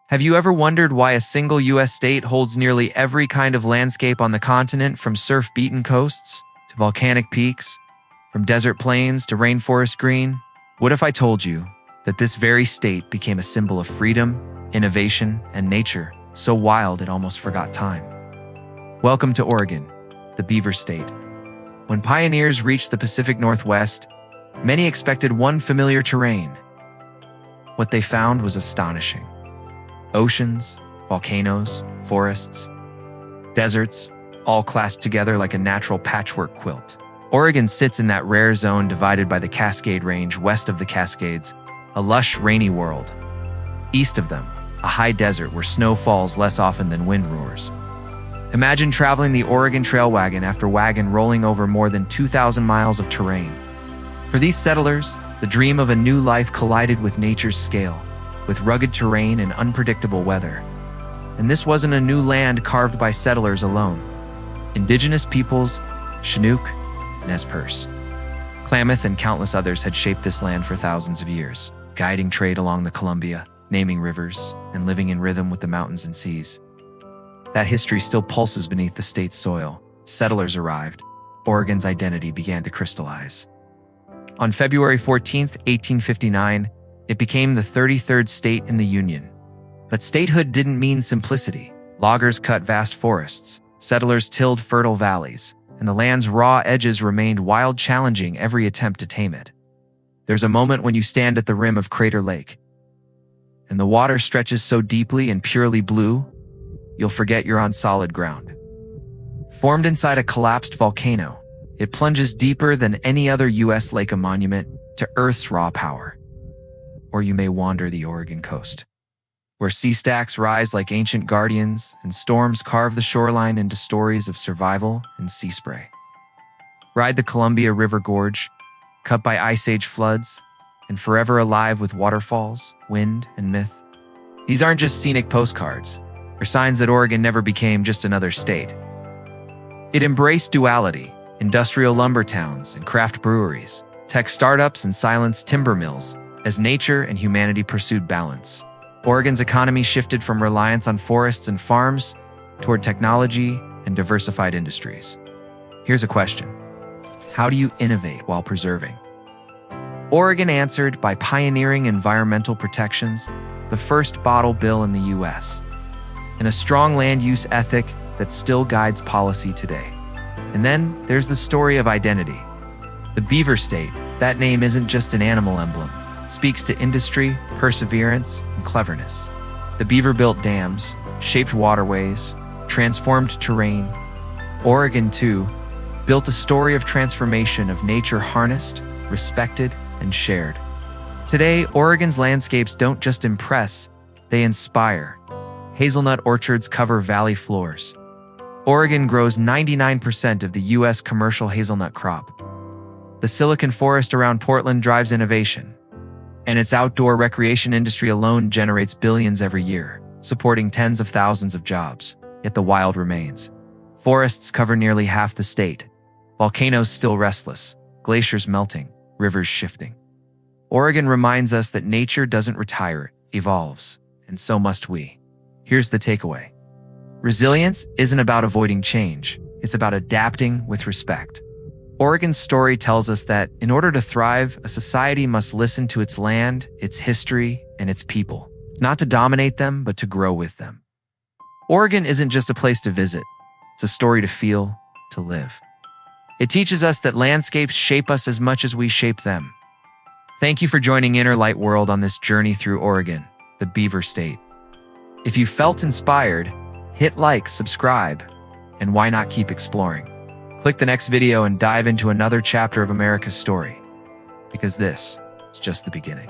Have you ever wondered why a single U.S. state holds nearly every kind of landscape on the continent, from surf-beaten coasts to volcanic peaks, from desert plains to rainforest green? What if I told you that this very state became a symbol of freedom, innovation, and nature, so wild it almost forgot time? Welcome to Oregon, the Beaver State. When pioneers reached the Pacific Northwest, many expected one familiar terrain. What they found was astonishing. Oceans, volcanoes, forests, deserts, all clasped together like a natural patchwork quilt. Oregon sits in that rare zone divided by the Cascade Range west of the Cascades, a lush, rainy world. East of them, a high desert where snow falls less often than wind roars. Imagine traveling the Oregon Trail wagon after wagon rolling over more than 2,000 miles of terrain. For these settlers, the dream of a new life collided with nature's scale, with rugged terrain and unpredictable weather. And this wasn't a new land carved by settlers alone. Indigenous peoples, Chinook, Nez Perce, Klamath, and countless others had shaped this land for thousands of years, guiding trade along the Columbia, naming rivers, and living in rhythm with the mountains and seas. That history still pulses beneath the state's soil. Settlers arrived. Oregon's identity began to crystallize. On February 14, 1859, it became the 33rd state in the Union. But statehood didn't mean simplicity. Loggers cut vast forests, settlers tilled fertile valleys, and the land's raw edges remained wild, challenging every attempt to tame it. There's a moment when you stand at the rim of Crater Lake, and the water stretches so deeply and purely blue, you'll forget you're on solid ground. Formed inside a collapsed volcano, it plunges deeper than any other U.S. lake, a monument to Earth's raw power. Or you may wander the Oregon coast, where sea stacks rise like ancient guardians and storms carve the shoreline into stories of survival and sea spray. Ride the Columbia River Gorge, cut by Ice Age floods, and forever alive with waterfalls, wind, and myth. These aren't just scenic postcards. They're signs that Oregon never became just another state. It embraced duality, industrial lumber towns and craft breweries, tech startups and silenced timber mills, as nature and humanity pursued balance. Oregon's economy shifted from reliance on forests and farms toward technology and diversified industries. Here's a question: how do you innovate while preserving? Oregon answered by pioneering environmental protections, the first bottle bill in the U.S., and a strong land use ethic that still guides policy today. And then there's the story of identity. The Beaver State, that name isn't just an animal emblem. It speaks to industry, perseverance, and cleverness. The beaver built dams, shaped waterways, transformed terrain. Oregon, too, built a story of transformation, of nature harnessed, respected, and shared. Today, Oregon's landscapes don't just impress, they inspire. Hazelnut orchards cover valley floors. Oregon grows 99% of the U.S. commercial hazelnut crop. The Silicon Forest around Portland drives innovation, and its outdoor recreation industry alone generates billions every year, supporting tens of thousands of jobs. Yet the wild remains. Forests cover nearly half the state. Volcanoes still restless, glaciers melting, rivers shifting. Oregon reminds us that nature doesn't retire, it evolves, and so must we. Here's the takeaway. Resilience isn't about avoiding change, it's about adapting with respect. Oregon's story tells us that in order to thrive, a society must listen to its land, its history, and its people, not to dominate them, but to grow with them. Oregon isn't just a place to visit, it's a story to feel, to live. It teaches us that landscapes shape us as much as we shape them. Thank you for joining Inner Light World on this journey through Oregon, the Beaver State. If you felt inspired, hit like, subscribe, and why not keep exploring? Click the next video and dive into another chapter of America's story, because this is just the beginning.